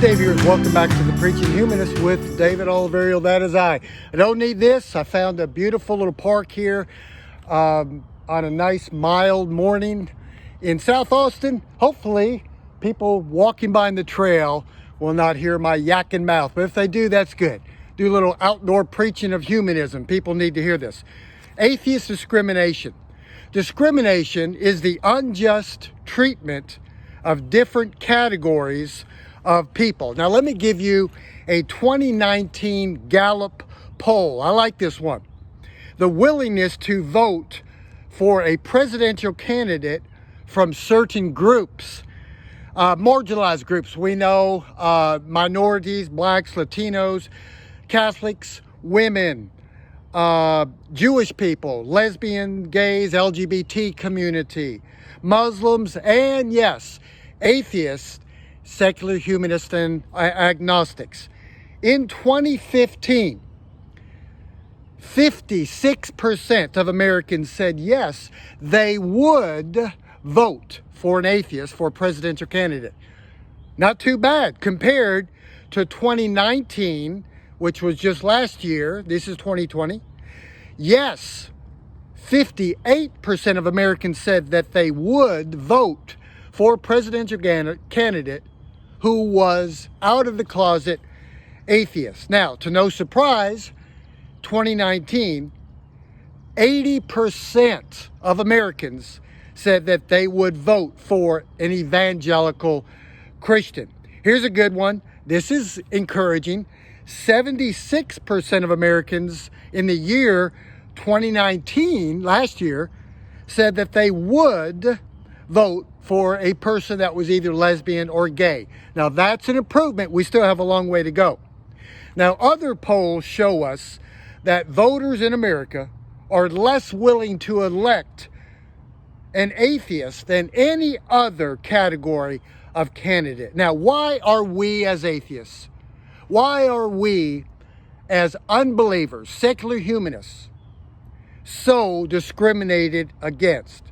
Dave here. Welcome back to the Preaching Humanist with David Oliverio. That is I. I don't need this. I found a beautiful little park here on a nice mild morning in South Austin. Hopefully people walking by the trail will not hear my yakking mouth, but if they do, that's good. Do a little outdoor preaching of humanism. People need to hear this. Atheist discrimination. Discrimination is the unjust treatment of different categories of people. Now, let me give you a 2019 Gallup poll. I like this one. The willingness to vote for a presidential candidate from certain groups, marginalized groups. We know minorities, blacks, Latinos, Catholics, women, Jewish people, lesbian, gays, LGBT community, Muslims, and yes, atheists, secular humanists, and agnostics. In 2015, 56% of Americans said yes, they would vote for an atheist for a presidential candidate. Not too bad compared to 2019, which was just last year. This is 2020. Yes, 58% of Americans said that they would vote for a presidential candidate who was out of the closet atheist. Now, to no surprise, 2019, 80% of Americans said that they would vote for an evangelical Christian. Here's a good one. This is encouraging. 76% of Americans in the year 2019, last year, said that they would vote for a person that was either lesbian or gay. Now, that's an improvement. We still have a long way to go. Now, other polls show us that voters in America are less willing to elect an atheist than any other category of candidate. Now, why are we as atheists? Why are we as unbelievers, secular humanists, so discriminated against?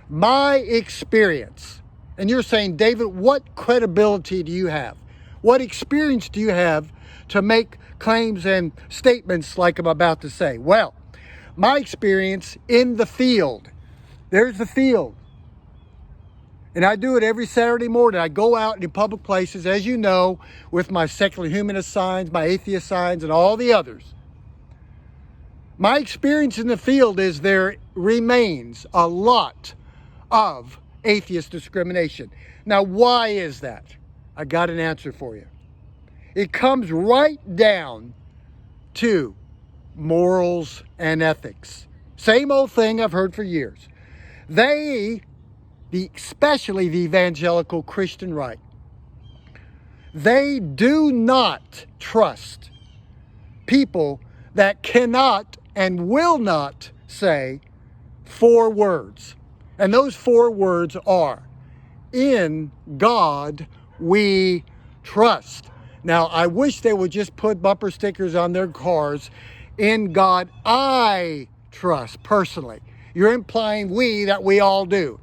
My experience, and you're saying, David, what credibility do you have? What experience do you have to make claims and statements like I'm about to say? Well, my experience in the field. There's the field. And I do it every Saturday morning. I go out in public places, as you know, with my secular humanist signs, my atheist signs, and all the others. My experience in the field is there remains a lot of atheist discrimination. Now, why is that? I got an answer for you. It comes right down to morals and ethics. Same old thing I've heard for years. Especially the evangelical Christian right, they do not trust people that cannot and will not say 4 words. And those 4 words are, in God we trust. Now, I wish they would just put bumper stickers on their cars, in God I trust, personally. You're implying that we all do.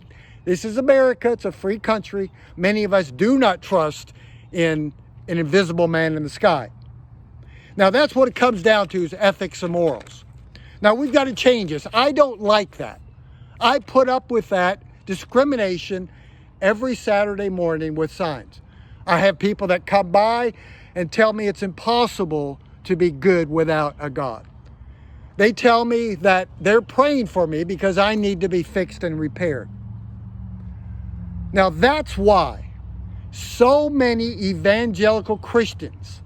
This is America. It's a free country. Many of us do not trust in an invisible man in the sky. Now, that's what it comes down to, is ethics and morals. Now, we've got to change this. I don't like that. I put up with that discrimination every Saturday morning with signs. I have people that come by and tell me it's impossible to be good without a God. They tell me that they're praying for me because I need to be fixed and repaired. Now, that's why so many evangelical Christians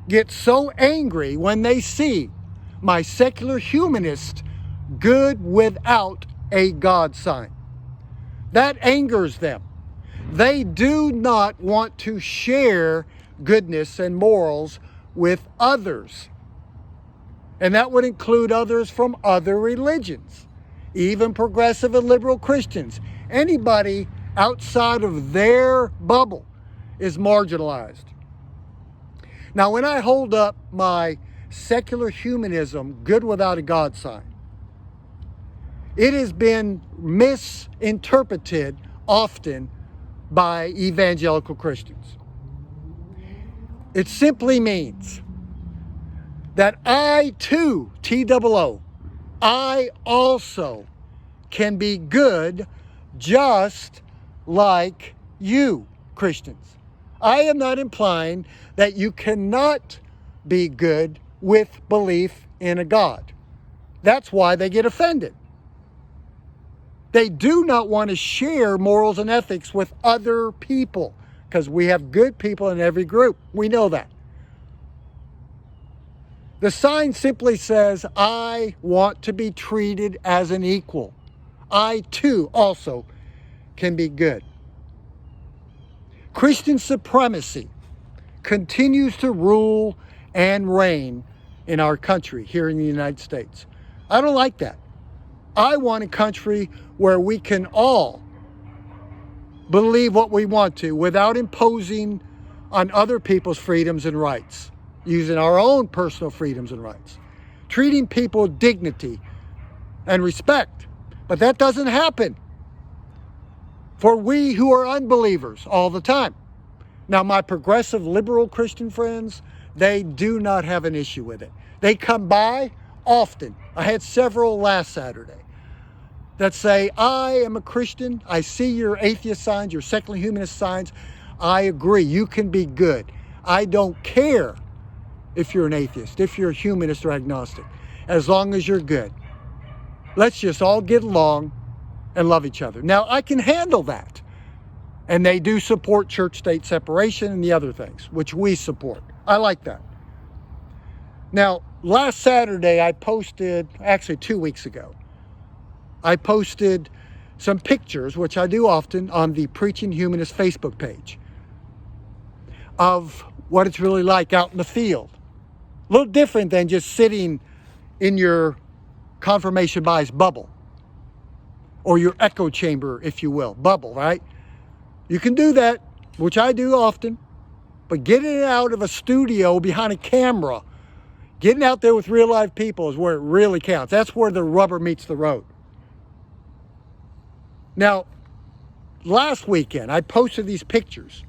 get so angry when they see my secular humanist good without a God sign. That angers them. They do not want to share goodness and morals with others. And that would include others from other religions, even progressive and liberal Christians. Anybody outside of their bubble is marginalized. Now, when I hold up my secular humanism, good without a God sign, it has been misinterpreted often by evangelical Christians. It simply means that I too, T-O-O, I also can be good just like you, Christians. I am not implying that you cannot be good with belief in a God. That's why they get offended. They do not want to share morals and ethics with other people because we have good people in every group. We know that. The sign simply says, I want to be treated as an equal. I too also can be good. Christian supremacy continues to rule and reign in our country here in the United States. I don't like that. I want a country where we can all believe what we want to without imposing on other people's freedoms and rights, using our own personal freedoms and rights, treating people with dignity and respect. But that doesn't happen for we who are unbelievers all the time. Now, my progressive liberal Christian friends, they do not have an issue with it. They come by often. I had several last Saturday that say, I am a Christian. I see your atheist signs, your secular humanist signs. I agree. You can be good. I don't care if you're an atheist, if you're a humanist or agnostic, as long as you're good. Let's just all get along and love each other. Now, I can handle that. And they do support church-state separation and the other things, which we support. I like that. Now, last Saturday, I posted, actually 2 weeks ago, I posted some pictures, which I do often, on the Preaching Humanist Facebook page, of what it's really like out in the field. A little different than just sitting in your confirmation bias bubble, or your echo chamber, if you will, bubble, right? You can do that, which I do often, but getting out of a studio behind a camera, getting out there with real live people is where it really counts. That's where the rubber meets the road. Now, last weekend, I posted these pictures,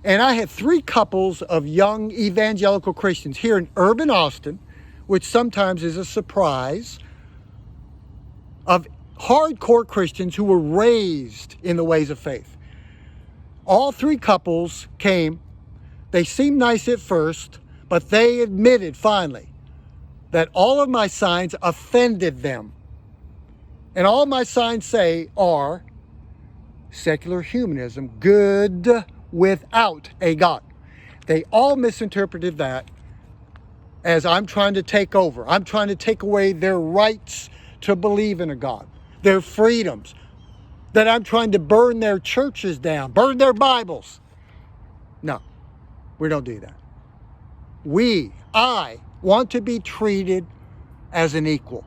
and I had 3 couples of young evangelical Christians here in urban Austin, which sometimes is a surprise, of hardcore Christians who were raised in the ways of faith. All 3 couples came. They seemed nice at first, but they admitted finally that all of my signs offended them. And all my signs say are secular humanism, good without a God. They all misinterpreted that as I'm trying to take over. I'm trying to take away their rights to believe in a God, their freedoms, that I'm trying to burn their churches down, burn their Bibles. No, we don't do that. I want to be treated as an equal.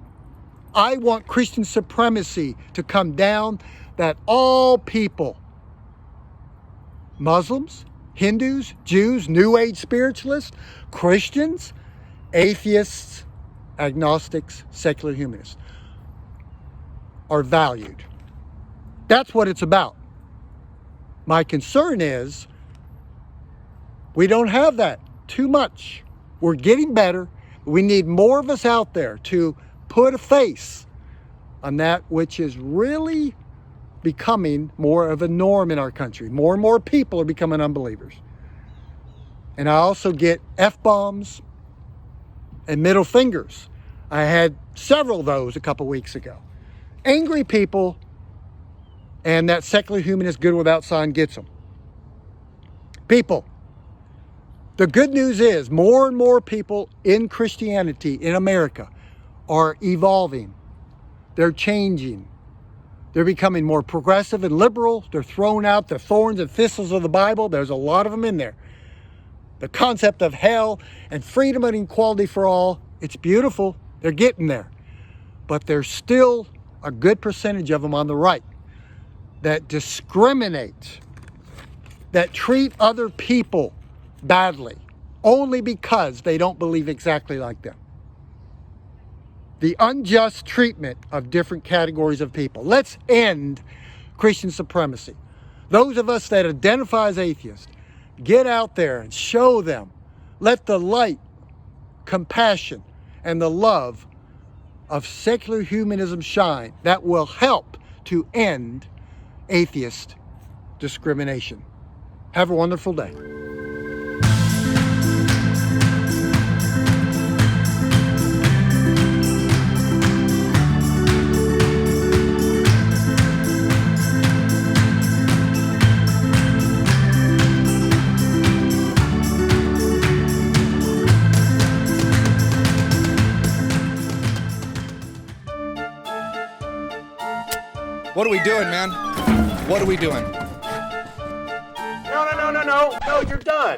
I want Christian supremacy to come down, that all people, Muslims, Hindus, Jews, New Age spiritualists, Christians, atheists, agnostics, secular humanists, are valued. That's what it's about. My concern is we don't have that too much. We're getting better. We need more of us out there to put a face on that which is really becoming more of a norm in our country. More and more people are becoming unbelievers. And I also get F-bombs and middle fingers. I had several of those a couple weeks ago. Angry people, and that secular humanist good without sign gets them. People, the good news is more and more people in Christianity in America are evolving. They're changing. They're becoming more progressive and liberal. They're throwing out the thorns and thistles of the Bible. There's a lot of them in there. The concept of hell and freedom and equality for all, it's beautiful. They're getting there. But there's still a good percentage of them on the right that discriminate, that treat other people badly only because they don't believe exactly like them. The unjust treatment of different categories of people. Let's end Christian supremacy. Those of us that identify as atheists, get out there and show them. Let the light, compassion, and the love of secular humanism shine. That will help to end atheist discrimination. Have a wonderful day. What are we doing, man? What are we doing? No, you're done.